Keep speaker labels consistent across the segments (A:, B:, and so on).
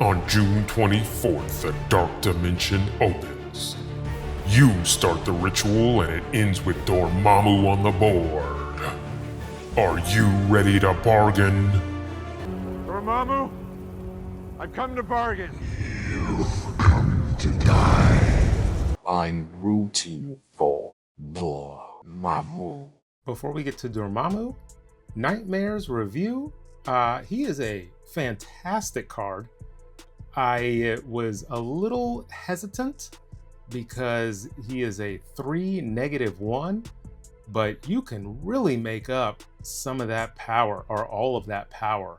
A: On June 24th, the Dark Dimension opens. You start the ritual and it ends with Dormammu on the board. Are you ready to bargain?
B: Dormammu, I've come to bargain.
C: You've come to die. I'm rooting for Dormammu.
D: Before we get to Dormammu, Nightmare's review, he is a fantastic card. I was a little hesitant because he is a 3-1, but you can really make up some of that power, or all of that power,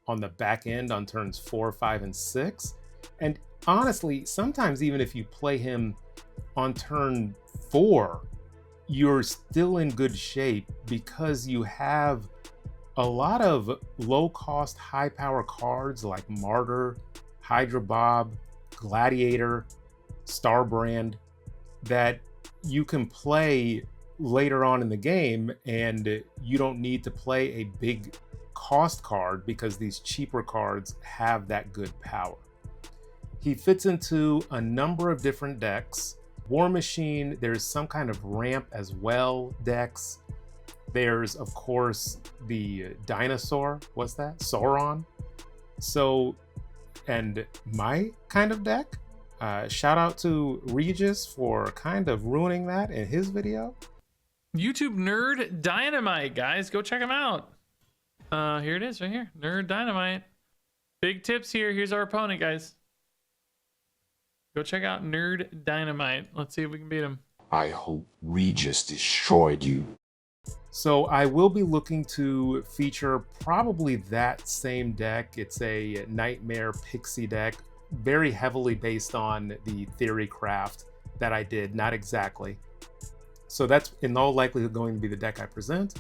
D: on the back end on turns 4, 5, and 6. And honestly, sometimes even if you play him on turn 4, you're still in good shape because you have a lot of low-cost, high-power cards like Martyr, Hydra Bob, Gladiator, Starbrand that you can play later on in the game, and you don't need to play a big cost card because these cheaper cards have that good power. He fits into a number of different decks. War Machine, there's some kind of ramp as well decks. There's, of course, the dinosaur, what's that? Sauron. So, and my kind of deck. Shout out to Regis for kind of ruining that in his video.
E: YouTube Nerd Dynamite, guys. Go check him out. Here it is right here. Nerd Dynamite. Big tips here. Here's our opponent, guys. Go check out Nerd Dynamite. Let's see if we can beat him.
C: I hope Regis destroyed you.
D: So I will be looking to feature probably that same deck. It's a Nightmare Pixie deck, very heavily based on the Theory Craft that I did, not exactly. So that's in all likelihood going to be the deck I present.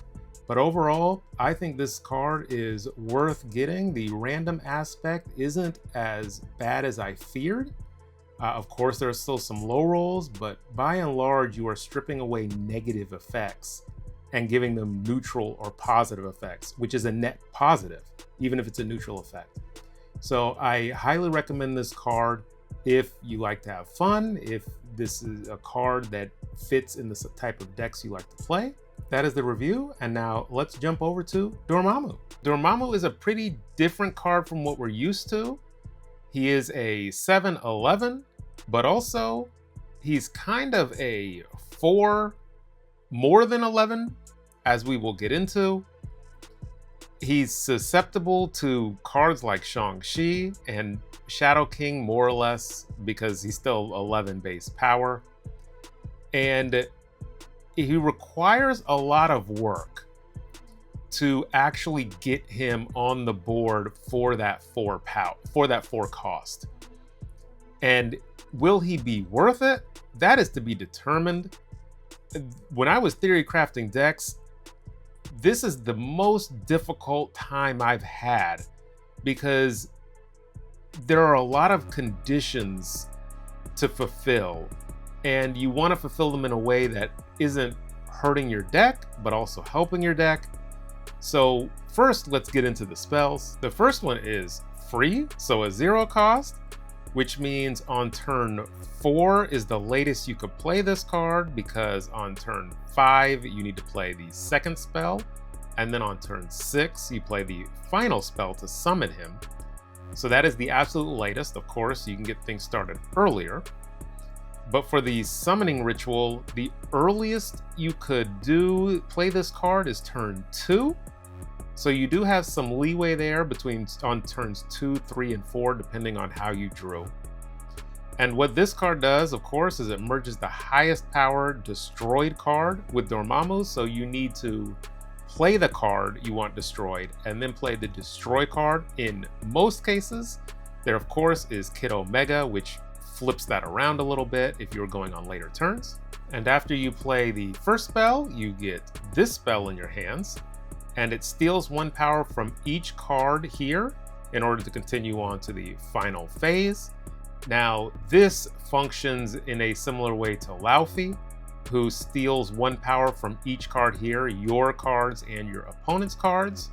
D: But overall, I think this card is worth getting. The random aspect isn't as bad as I feared. Of course, there are still some low rolls, but by and large, you are stripping away negative effects and giving them neutral or positive effects, which is a net positive, even if it's a neutral effect. So I highly recommend this card if you like to have fun, if this is a card that fits in the type of decks you like to play. That is the review, and now let's jump over to Dormammu. Dormammu is a pretty different card from what we're used to. He is a 7/11, but also he's kind of a 4 more than 11, as we will get into. He's susceptible to cards like Shang-Chi and Shadow King, more or less, because he's still 11 base power. And he requires a lot of work to actually get him on the board for that 4 cost. And will he be worth it? That is to be determined. When I was theory crafting decks, this is the most difficult time I've had because there are a lot of conditions to fulfill, and you want to fulfill them in a way that isn't hurting your deck, but also helping your deck. So first, let's get into the spells. The first one is free, so a 0 cost, which means on turn 4 is the latest you could play this card, because on turn 5 you need to play the second spell, and then on turn 6 you play the final spell to summon him. So that is the absolute latest. Of course, you can get things started earlier, but for the summoning ritual, the earliest you could play this card is turn 2. So you do have some leeway there on turns 2, 3, and 4, depending on how you drew. And what this card does, of course, is it merges the highest power destroyed card with Dormammu. So you need to play the card you want destroyed and then play the destroy card. In most cases, there of course is Kid Omega, which flips that around a little bit if you're going on later turns. And after you play the first spell, you get this spell in your hands, and it steals 1 power from each card here in order to continue on to the final phase. Now, this functions in a similar way to Laufey, who steals 1 power from each card here, your cards and your opponent's cards.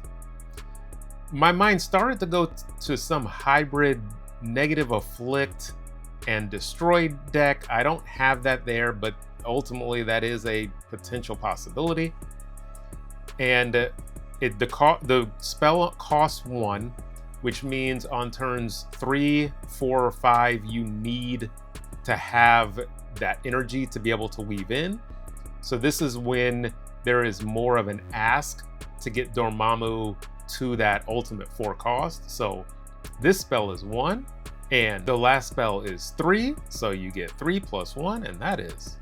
D: My mind started to go to some hybrid negative afflict and destroy deck. I don't have that there, but ultimately that is a potential possibility. And the spell costs 1, which means on turns 3, 4, or 5, you need to have that energy to be able to weave in. So this is when there is more of an ask to get Dormammu to that ultimate 4 cost. So this spell is 1, and the last spell is 3. So you get 3 plus 1, and that is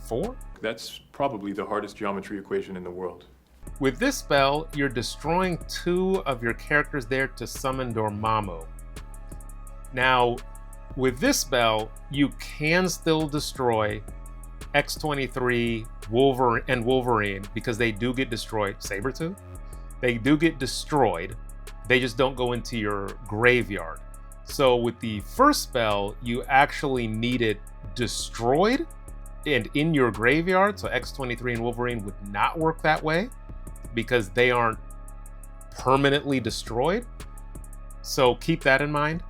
D: 4.
F: That's probably the hardest geometry equation in the world.
D: With this spell, you're destroying 2 of your characters there to summon Dormammu. Now, with this spell, you can still destroy X-23 Wolverine because they do get destroyed. Sabretooth? They do get destroyed. They just don't go into your graveyard. So with the first spell, you actually need it destroyed and in your graveyard. So X-23 and Wolverine would not work that way because they aren't permanently destroyed. So keep that in mind.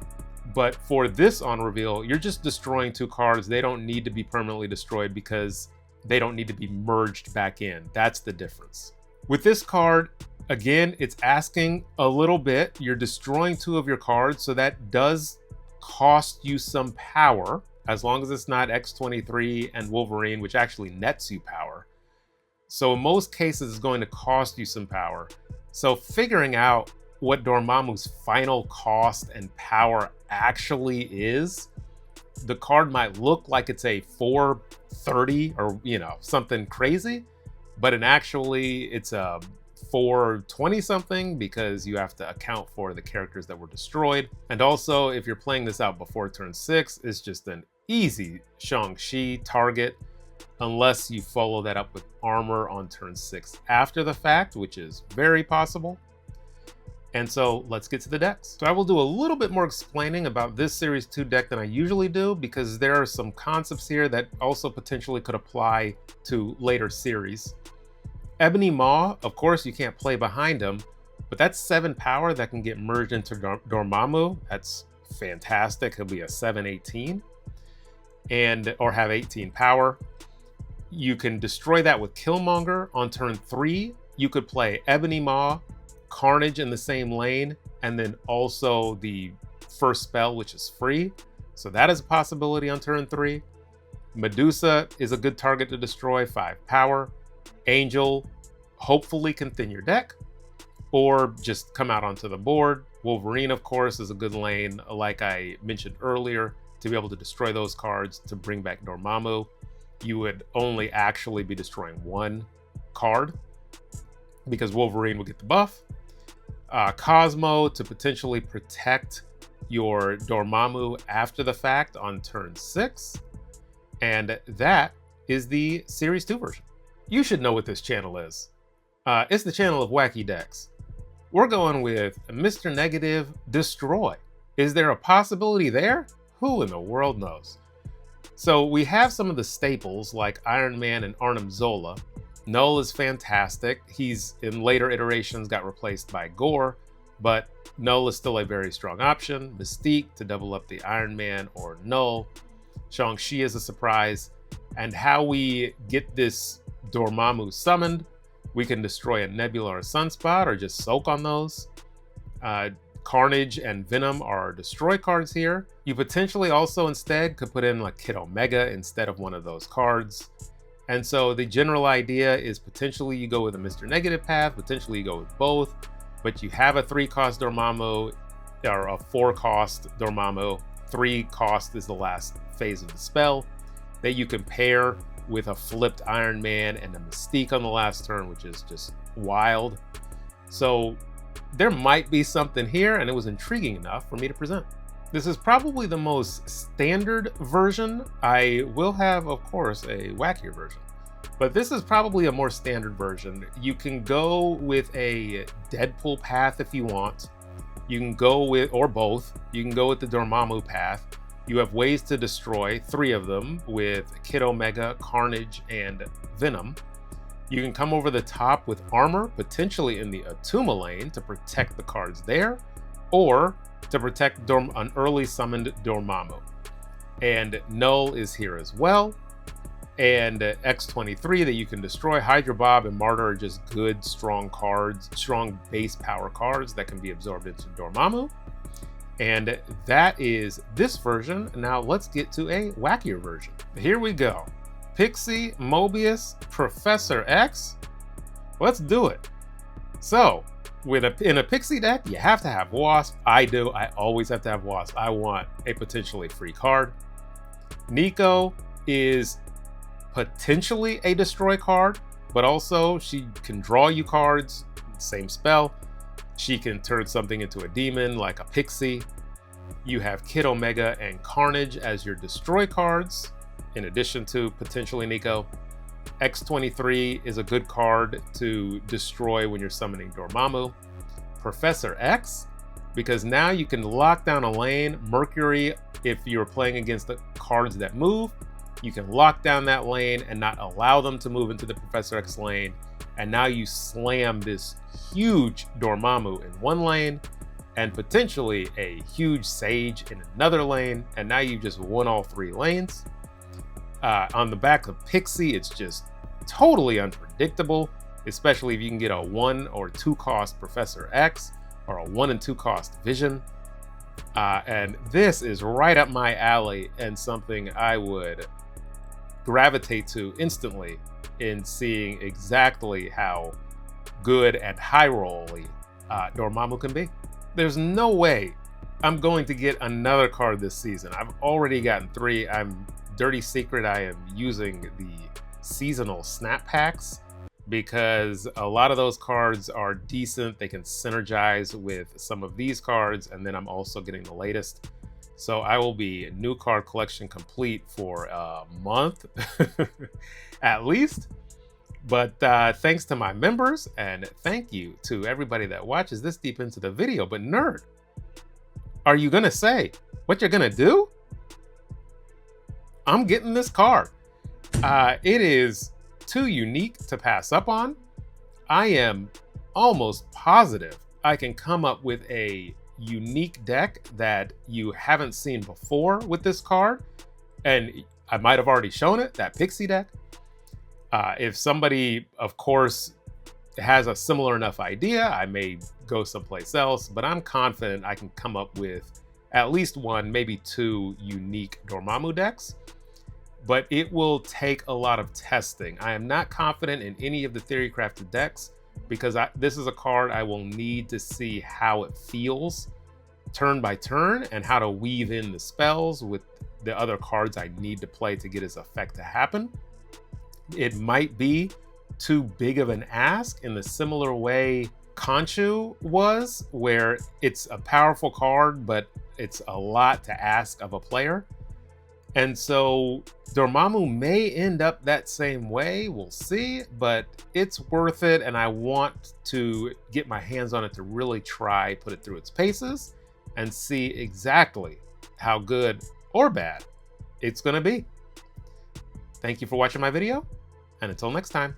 D: But for this on reveal, you're just destroying 2 cards. They don't need to be permanently destroyed because they don't need to be merged back in. That's the difference. With this card, again, it's asking a little bit. You're destroying 2 of your cards, so that does cost you some power, as long as it's not X-23 and Wolverine, which actually nets you power. So in most cases, it's going to cost you some power. So figuring out what Dormammu's final cost and power actually is, the card might look like it's a 430 or, something crazy, but actually it's a 420 something because you have to account for the characters that were destroyed. And also, if you're playing this out before turn 6, it's just an easy Shang-Chi target, unless you follow that up with armor on turn 6 after the fact, which is very possible. And so let's get to the decks. So I will do a little bit more explaining about this Series 2 deck than I usually do, because there are some concepts here that also potentially could apply to later series. Ebony Maw, of course, you can't play behind him, but that's 7 power that can get merged into Dormammu. That's fantastic. He'll be a 7/18 or have 18 power. You can destroy that with Killmonger. On turn 3, you could play Ebony Maw, Carnage in the same lane, and then also the first spell, which is free. So that is a possibility on turn 3. Medusa is a good target to destroy, 5 power. Angel hopefully can thin your deck or just come out onto the board. Wolverine, of course, is a good lane, like I mentioned earlier, to be able to destroy those cards to bring back Dormammu. You would only actually be destroying 1 card because Wolverine will get the buff. Cosmo to potentially protect your Dormammu after the fact on turn 6. And that is the Series 2 version. You should know what this channel is. It's the channel of wacky decks. We're going with Mr. Negative Destroy. Is there a possibility there? Who in the world knows? So we have some of the staples like Iron Man and Arnim Zola. Null is fantastic. He's in later iterations got replaced by Gore, but Null is still a very strong option. Mystique to double up the Iron Man or Null. Shang-Chi is a surprise. And how we get this Dormammu summoned, we can destroy a Nebula or Sunspot or just soak on those. Carnage and Venom are destroy cards here. You potentially also instead could put in like Kid Omega instead of one of those cards. And so the general idea is potentially you go with a Mr. Negative path, potentially you go with both, but you have a 3-cost Dormammu or a 4-cost Dormammu. 3 cost is the last phase of the spell that you can pair with a flipped Iron Man and a Mystique on the last turn, which is just wild. So there might be something here, and it was intriguing enough for me to present. This is probably the most standard version. I will have, of course, a wackier version, but this is probably a more standard version. You can go with a Deadpool path if you want. You can go with, or both, you can go with the Dormammu path. You have ways to destroy, 3 of them, with Kid Omega, Carnage, and Venom. You can come over the top with armor, potentially in the Attuma lane to protect the cards there, or to protect an early summoned Dormammu. And Null is here as well. And X23 that you can destroy. Hydra Bob and Martyr are just good, strong cards, strong base power cards that can be absorbed into Dormammu. And that is this version. Now let's get to a wackier version. Here we go. Pixie, Mobius, Professor X. Let's do it. So, in a Pixie deck, you have to have Wasp. I do. I always have to have Wasp. I want a potentially free card. Nico is potentially a destroy card, but also she can draw you cards, same spell. She can turn something into a demon like a Pixie. You have Kid Omega and Carnage as your destroy cards, in addition to potentially Nico. X23 is a good card to destroy when you're summoning Dormammu. Professor X, because now you can lock down a lane. Mercury, if you're playing against the cards that move, you can lock down that lane and not allow them to move into the Professor X lane. And now you slam this huge Dormammu in one lane and potentially a huge Sage in another lane. And now you've just won all three lanes. On the back of Pixie, it's just totally unpredictable, especially if you can get a 1 or 2 cost Professor X or a 1 and 2 cost Vision. And this is right up my alley and something I would gravitate to instantly in seeing exactly how good and high rolly Dormammu can be. There's no way I'm going to get another card this season. I've already gotten 3. I'm Dirty Secret. I am using the seasonal snap packs because a lot of those cards are decent. They can synergize with some of these cards, and then I'm also getting the latest. So I will be new card collection complete for a month at least. But thanks to my members, and thank you to everybody that watches this deep into the video. But Nerd, are you gonna say what you're gonna do? I'm getting this card. It is too unique to pass up on. I am almost positive I can come up with a unique deck that you haven't seen before with this card. And I might have already shown it, that Pixie deck. If somebody, of course, has a similar enough idea, I may go someplace else, but I'm confident I can come up with at least 1, maybe 2 unique Dormammu decks. But it will take a lot of testing. I am not confident in any of the theory crafted decks because this is a card I will need to see how it feels turn by turn and how to weave in the spells with the other cards I need to play to get its effect to happen. It might be too big of an ask in the similar way Khonshu was, where it's a powerful card, but it's a lot to ask of a player. And so Dormammu may end up that same way, we'll see, but it's worth it, and I want to get my hands on it to really try put it through its paces and see exactly how good or bad it's gonna be. Thank you for watching my video, and until next time.